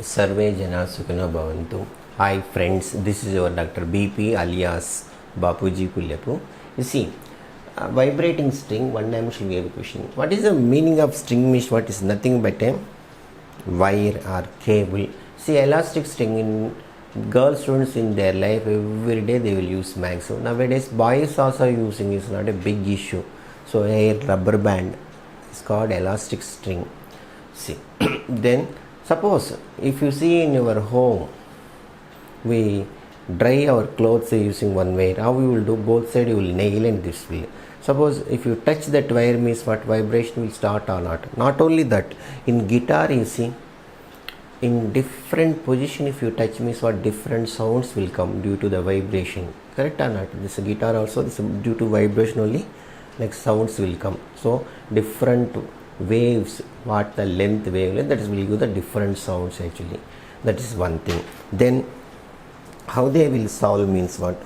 Sarve Jana Sukhino Bhavantu. Hi friends, this is your Dr. BP alias Bapuji Kulyapu. You see, vibrating string, one dimensional wave equation. What is the meaning of string mesh? What is nothing but a wire or cable. See, elastic string in girl students in their life, every day they will use maximum. Nowadays, boys also using is not a big issue. So, a rubber band is called elastic string. See, then suppose if you see in your home, we dry our clothes using one wire. How you will do? Both side you will nail and this way. Suppose if you touch that wire, means what vibration will start or not. Not only that, in guitar you see, in different position if you touch, means what different sounds will come due to the vibration. Correct or not? This guitar also, this due to vibration only, like sounds will come. So different waves, what the wavelength, that is will give the different sounds actually. That is one thing. Then how they will solve means what?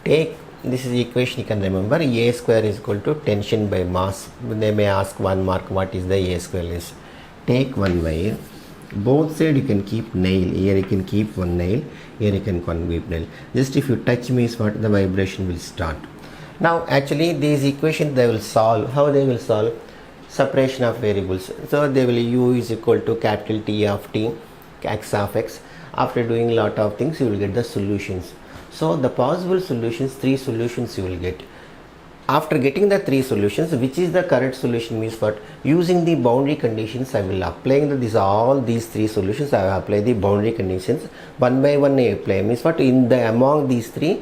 Take this is the equation you can remember. A square is equal to tension by mass. They may ask 1 mark what is the A square is. Take one wire, both side you can keep nail. Here you can keep one nail, here you can keep nail. Just if you touch means what, the vibration will start. Now actually these equations they will solve. How they will solve? Separation of variables. So they will u is equal to capital T of t, x of x. After doing a lot of things you will get the solutions. So the possible solutions, 3 solutions you will get. After getting the 3 solutions, which is the correct solution means what? Using the boundary conditions I will apply all these 3 solutions. I will apply the boundary conditions one by one. I apply means what? In the among these 3,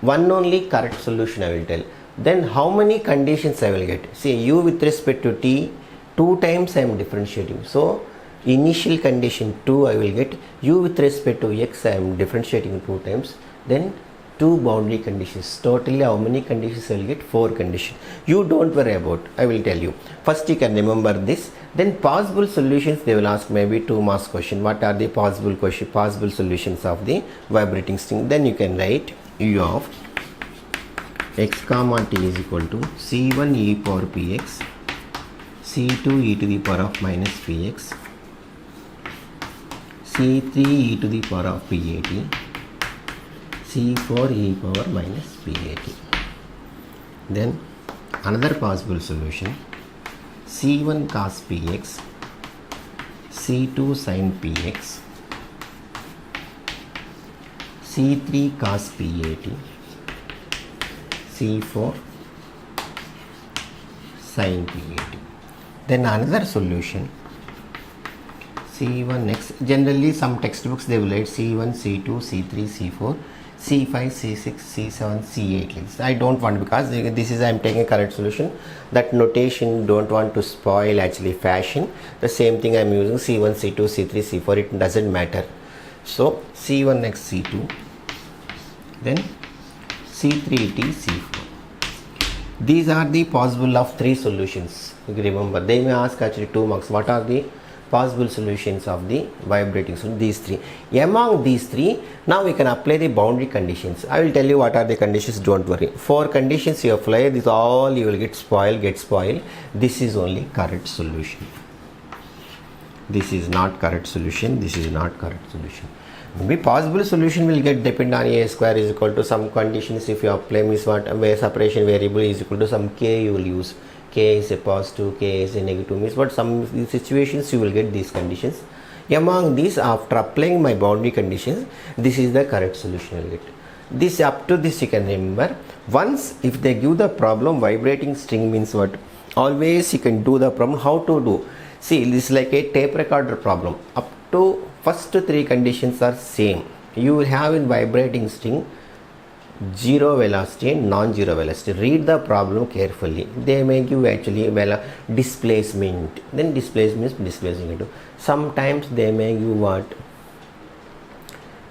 one only correct solution I will tell. Then how many conditions I will get? See, u with respect to t, 2 times I am differentiating. So initial condition 2 I will get, u with respect to x I am differentiating 2 times. Then 2 boundary conditions. Totally how many conditions I will get? 4 conditions. You don't worry about, I will tell you. First you can remember this. Then possible solutions they will ask maybe 2 marks question. What are the possible solutions of the vibrating string? Then you can write u of x comma t is equal to c1 e power px, c2 e to the power of minus px, c3 e to the power of pat, c4 e power minus pat. Then another possible solution, c1 cos px, c2 sin px, c3 cos pat, c4 sin pat. Then another solution, c1x. Generally some textbooks they will write c1, c2, c3, c4, c5, c6, c7, c8. I don't want, because this is I am taking a correct solution. That notation don't want to spoil actually fashion. The same thing I am using c1, c2, c3, c4. It doesn't matter. So c1x, c2. Then c3t, c4. These are the possible of 3 solutions. Remember, they may ask actually 2 marks. What are the possible solutions of the vibrating solution? These 3. Among these 3, now we can apply the boundary conditions. I will tell you what are the conditions, don't worry. 4 conditions you apply, this all you will get spoiled. This is only correct solution. This is not correct solution. This is not correct solution. Maybe possible solution will get depend on a square is equal to some conditions. If you apply means what, where separation variable is equal to some k you will use. K is a positive, k is a negative means what, some situations you will get these conditions. Among these, after applying my boundary conditions, this is the correct solution you will get. This up to this you can remember. Once if they give the problem vibrating string means what, always you can do the problem. How to do? See, this is like a tape recorder problem. Up to first 3 conditions are same. You will have in vibrating string 0 velocity and non-zero velocity. Read the problem carefully. They may give actually displacement. Then displacement into. Sometimes they may give what?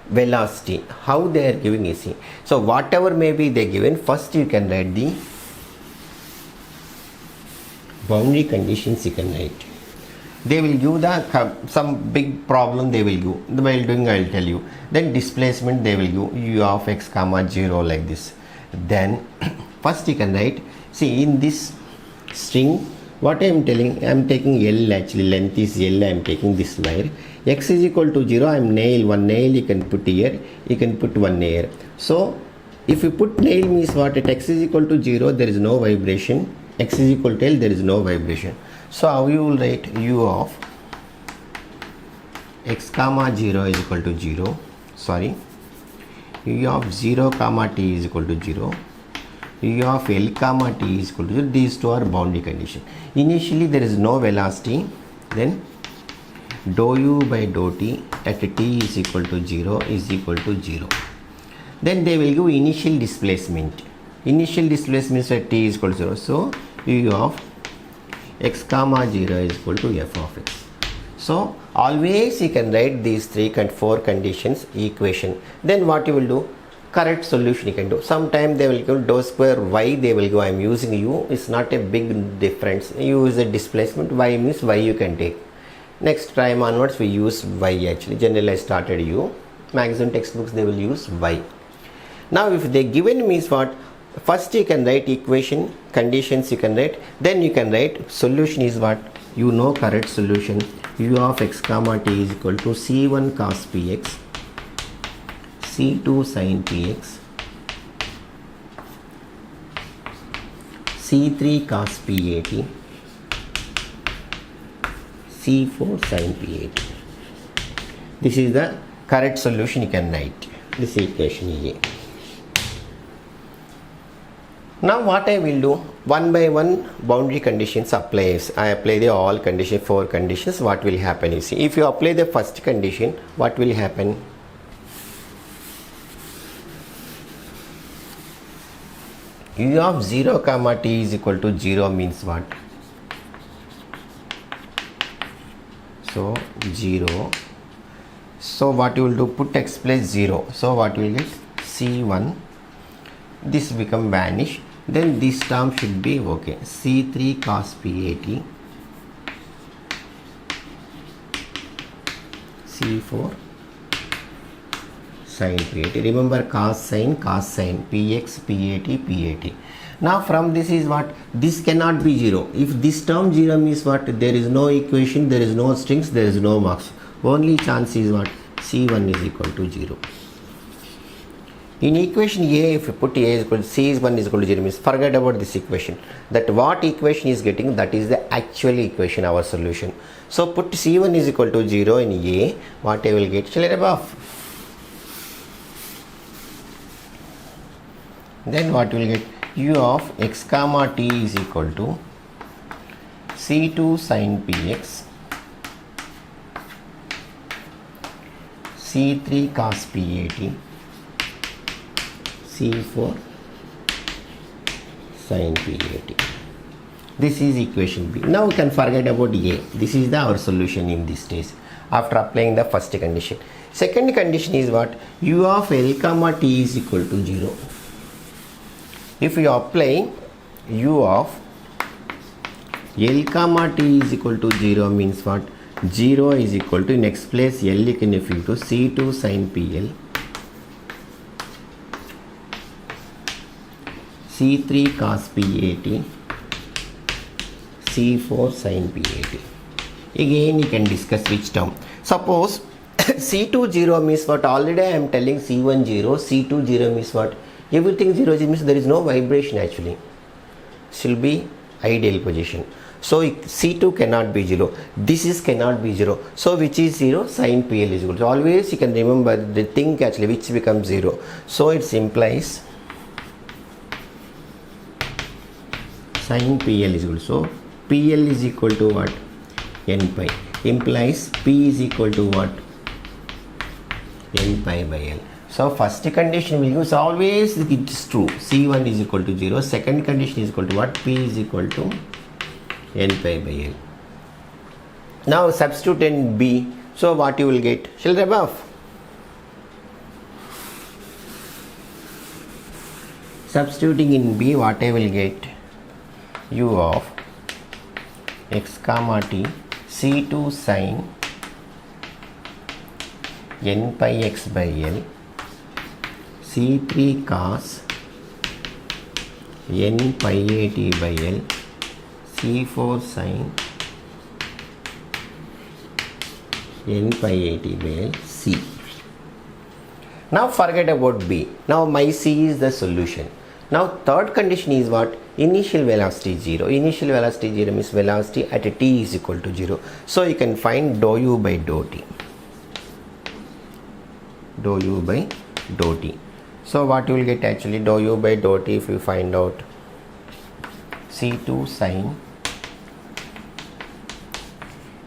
Velocity. How they are giving is see. So whatever may be they given, first you can write the boundary conditions you can write. They will give the some big problem they will give. While doing I will tell you. Then displacement they will give u of x comma 0 like this. Then first you can write, see in this string What I am telling, I am taking L, actually length is L, I am taking this wire. X is equal to 0, I am nail, one nail you can put here, you can put one here. So if you put nail means what? At X is equal to 0, there is no vibration. X is equal to L, there is no vibration. So how you will write U of X comma 0 is equal to 0, sorry, U of 0 comma T is equal to 0, U of L comma T is equal to 0. These two are boundary condition. Initially there is no velocity, then dou U by dou T at T is equal to 0 is equal to 0. Then they will give initial displacement. Initial displacement at T is equal to 0. So U of X comma 0 is equal to F of X. So always you can write these 3 and 4 conditions equation. Then what you will do? Correct solution you can do. Sometime they will give dou square y, they will go, I am using U. It's not a big difference. U is a displacement, y means y you can take. Next time onwards we use y actually. Generally I started U. Maximum textbooks they will use y. Now if they given means what? First you can write equation, conditions you can write, then you can write solution is what? You know correct solution. U of X comma T is equal to C1 cos Px, C2 sin Px, C3 cos Pat, C4 sin Pat. This is the correct solution you can write. This equation is A. Now what I will do, one by one boundary conditions applies. I apply the all condition, 4 conditions. What will happen? You see, if you apply the first condition, what will happen? U of 0 comma T is equal to 0 means what? So 0. So what you will do? Put X place 0. So what you will get? C1. This become vanish. Then this term should be okay. C3 cos Pat, C4 sin Pat. Remember cos sin, Px, Pat, Pat. Now from this is what? This cannot be 0. If this term 0 means what? There is no equation, there is no strings, there is no marks. Only chance is what? C1 is equal to 0. In equation A, if you put A is equal to C1 is equal to 0 means forget about this equation. That what equation is getting, that is the actual equation, our solution. So put C1 is equal to 0 in A, what I will get? Shall I above? Then what will get? U of X comma T is equal to C2 sin Px, C3 cos Pat, C4 sin Pat. This is equation B. Now we can forget about A. This is our solution in this stage after applying the first condition. Second condition is what? U of L comma T is equal to 0. If you apply U of L comma T is equal to 0 means what? 0 is equal to, next place L you can fill to C2 sin PL, C3 cos Pat, C4 sin Pat. Again you can discuss which term. Suppose C2 0 means what? Already I am telling C1 0, C2 0 means what? Everything 0 means there is no vibration actually. Should be ideal position. So C2 cannot be 0. This is cannot be 0. So which is 0? Sin PL is equal. So always you can remember the thing actually which becomes 0. So it implies sin PL is equal. So PL is equal to what? N pi. Implies P is equal to what? N pi by L. So first condition will use always it is true. C1 is equal to 0. Second condition is equal to what? P is equal to N pi by L. Now substitute in B. So what you will get? Shall I above? Substituting in B, what I will get? U of X comma T C2 sin N pi X by L, C3 cos N pi A T by L, C4 sin n pi a t by L C. Now forget about B. Now my C is the solution. Now third condition is what? Initial velocity 0. Initial velocity 0 means velocity at t is equal to 0. So you can find dou u by dou t. Dou u by dou t. So what you will get actually? Dou u by dou t, if you find out C2 sin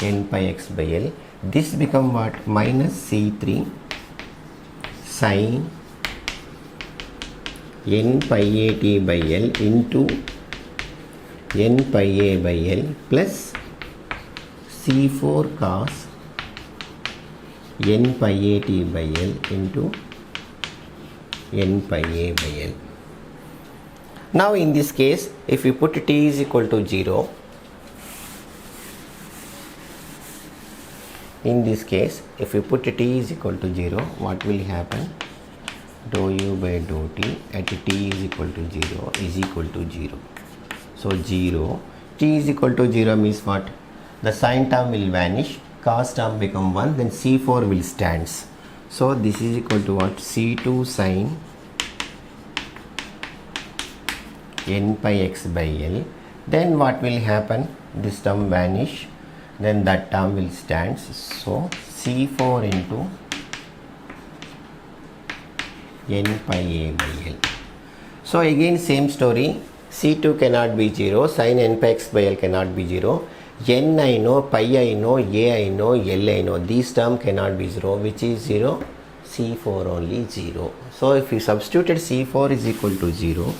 n pi x by L, this become what? Minus C3 sin n pi a t by L into n pi a by L plus C4 cos n pi a t by L into n pi a by L. Now in this case, if we put t is equal to 0, in this case if we put t is equal to 0, what will happen? Dou u by dou t at t is equal to 0 is equal to 0. So 0, t is equal to 0 means what? The sin term will vanish, cos term become 1, then C4 will stands. So this is equal to what? C2 sin n pi x by L. Then what will happen? This term vanish, then that term will stands. So C4 into n pi a by L. So again same story. C2 cannot be 0, sin n pi x by L cannot be 0. N I know, pi I know, a I know, L I know. These term cannot be 0. Which is 0? C4 only 0. So if you substituted C4 is equal to 0,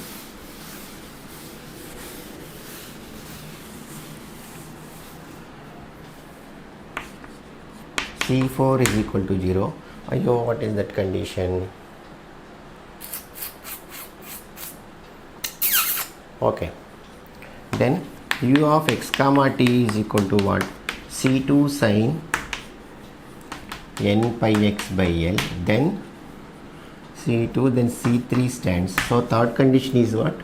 C4 is equal to 0. Ayo, what is that condition? Okay. Then u of x comma t is equal to what? C2 sin n pi x by L. Then C2, then C3 stands. So third condition is what?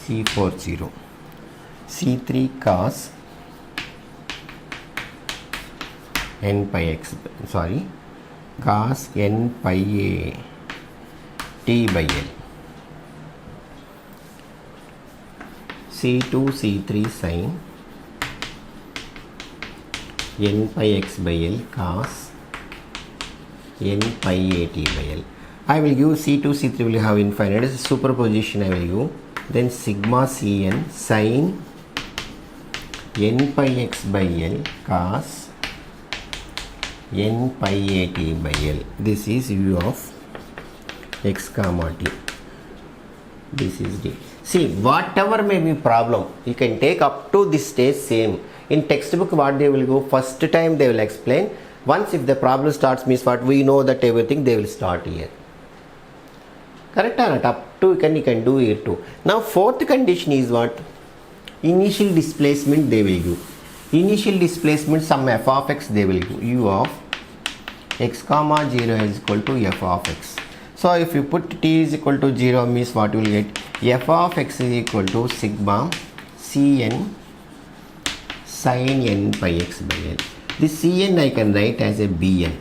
C4 0. C3 cos n pi x, sorry, cos n pi a t by L. C2 C3 sin n pi x by L cos n pi a t by L. I will give C2 C3 will have infinite as superposition. I will give then sigma Cn sin n pi x by L cos n pi a t by L. This is u of x comma t. This is d. See, whatever may be problem, you can take up to this stage same. In textbook what they will go, first time they will explain. Once if the problem starts means what, we know that everything they will start here. Correct or not? Up to you can do here too. Now fourth condition is what? Initial displacement they will give. Initial displacement some f of x they will give. U of x comma 0 is equal to f of x. So if you put t is equal to 0 means what you will get? F of x is equal to sigma Cn sin n pi x by L. This Cn I can write as a Bn.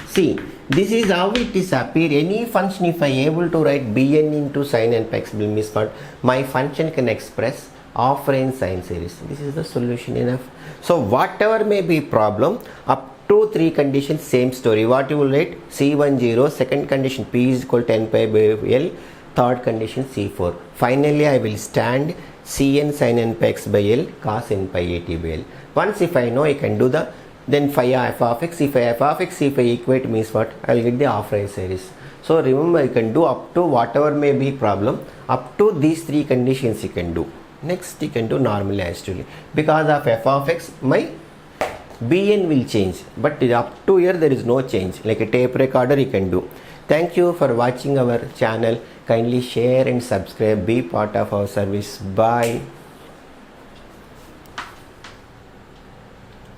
See, this is how it is appear. Any function if I able to write Bn into sin n pi x by L means what? My function can express half range sine series. This is the solution enough. So whatever may be problem, up to 3 conditions same story. What you will write? C1 0, second condition P is equal to n pi by L, third condition C4. Finally I will stand Cn sin n pi x by L cos n pi a t by L. Once if I know I can do the then phi f of x. If I f of x, if I equate means what? I will get the half range series. So remember you can do up to whatever may be problem, up to these 3 conditions you can do. Next you can do normally actually. Because of f of x my Bn will change, but up to here there is no change. Like a tape recorder you can do. Thank you for watching our channel. Kindly share and subscribe. Be part of our service. Bye.